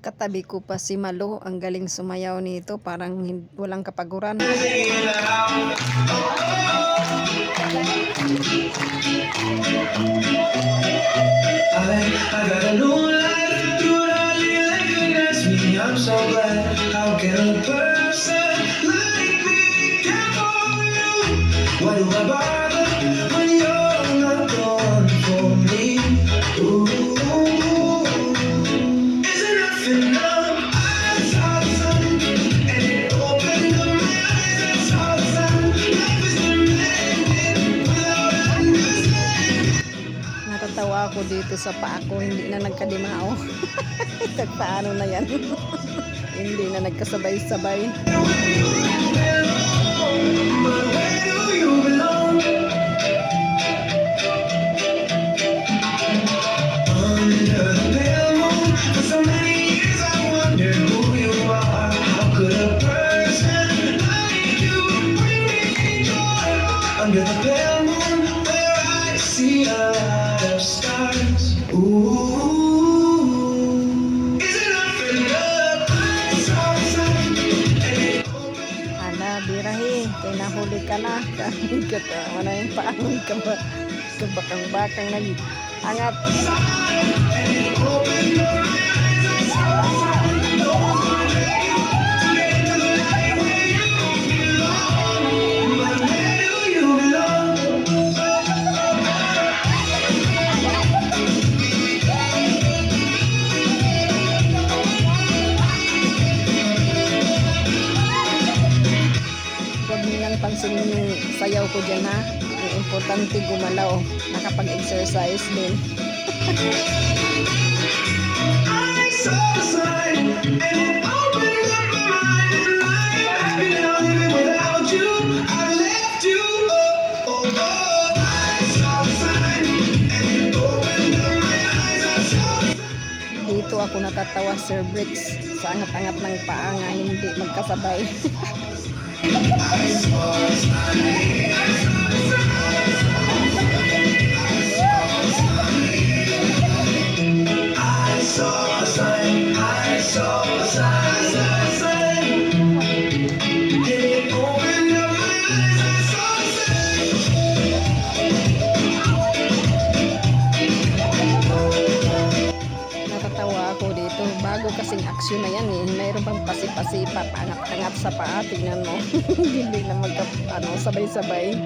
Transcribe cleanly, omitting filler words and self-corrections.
Katabi ko pa si Malo, ang galing sumayaw nito, parang walang kapaguran. I'm so glad. How can a person like me care for you? Why do I bother when you're not gone for me? Ooh, is enough enough? I saw the sun and it opened up my eyes. I saw the sun. Life is demanding without understanding. Natatawa ako dito sa paa ko, hindi na nagkadimao. Paano na yan? Hindi na nagkasabay-sabay. Under the pale moon, where I see a lot of stars. Ooh, is it enough for love? I saw the sun and it opened. Ala, birahe, kay nahuli ka na. Katawa na yung paangon ka ba? Kabakang-bakang nag-angat. And it opened up my eyes. I saw the sun. Those were ready to get to the light where you belong. But where do you belong? Huwag nilang pansinin yung sayaw ko dyan, ha. Ang importante gumalaw. Nakapag-exercise din. I saw the sign and it opened up my mind. I've been living without you. I left you. Oh, oh, oh. I saw the sign and it opened up my eyes. I saw the sign. Dito ako natatawa, Sir Bricks, sa angat-angat ng paa nga hindi magkasabay. I saw the sign. I saw the sign. I saw the sign. I saw the sign. And it opened up my eyes. I saw the sign. Natatawa ako dito. Bago kasing aksyon na yan eh. Mayroon pang pasipasipa, pangat-angat sa paa. Tingnan mo. Hindi na sabay-sabay.